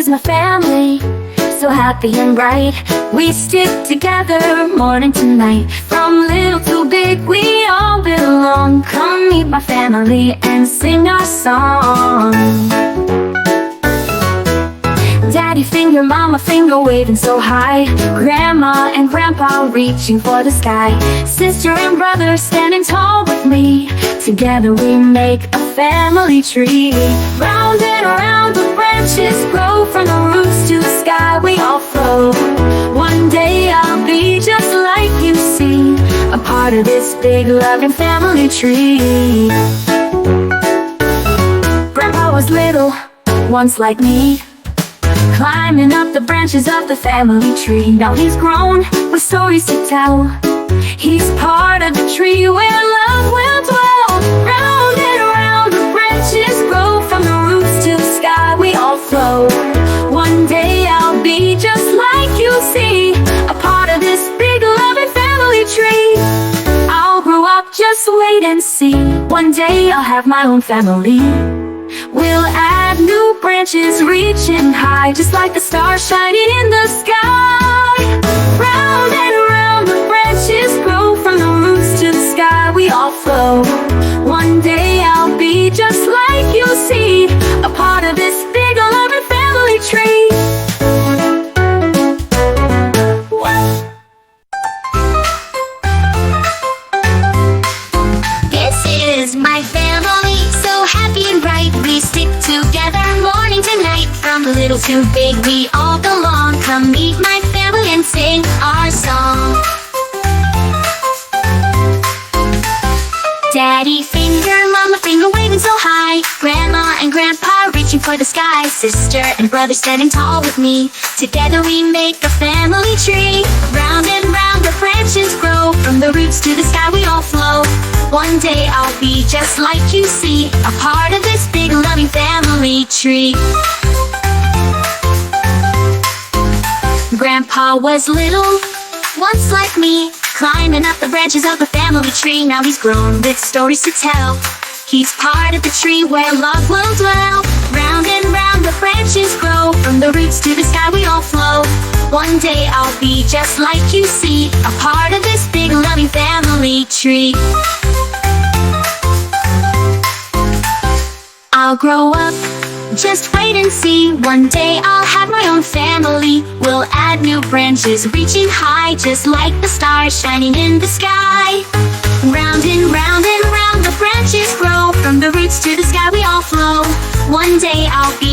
is my family, so happy and bright. We stick together morning to night. From little to big, we all belong. Come meet my family and sing our song. Daddy finger, mama finger waving so high. Grandma and grandpa reaching for the sky. Sister and brother standing tall with me. Together we make a family tree. Round and around the branches grow. From the roots to the sky we all flow. One day I'll be just like you see, a part of this big loving family tree. Grandpa was little, once like me, climbing up the branches of the family tree. Now he's grown with stories to tell. He's part of the tree where love will dwell. Round and around the branches grow. From the roots to the sky we all flow. One day I'll be just like you see, a part of this big loving family tree. I'll grow up, just wait and see. One day I'll have my own family. We'll add new branches reaching high, just like the stars shining in the sky. Round and around the branches grow. From the roots to the sky we all flow. One day I'll be just like you see, a part of this big loving family tree. This is my family, so happy and bright. We stick together morning to night. From little to big we all belong. Come meet my family and sing our song. Daddy finger, mama finger waving so high. Grandma and grandpa reaching for the sky. Sister and brother standing tall with me. Together we make a family tree. Round and round the branches grow. From the roots to the sky we all flow. One day I'll be just like you see, a part of this big loving family tree. Grandpa was little, once like me, climbing up the branches of the family tree. Now he's grown with stories to tell. He's part of the tree where love will dwell. Round and round the branches grow. From the roots to the sky we all flow. One day I'll be just like you see, a part of this big loving family tree. I'll grow up, just wait and see. One day I'll have my own family. We'll add new branches reaching high, just like the stars shining in the sky. Round and round the branches grow. From the roots to the sky we all flow. One day I'll be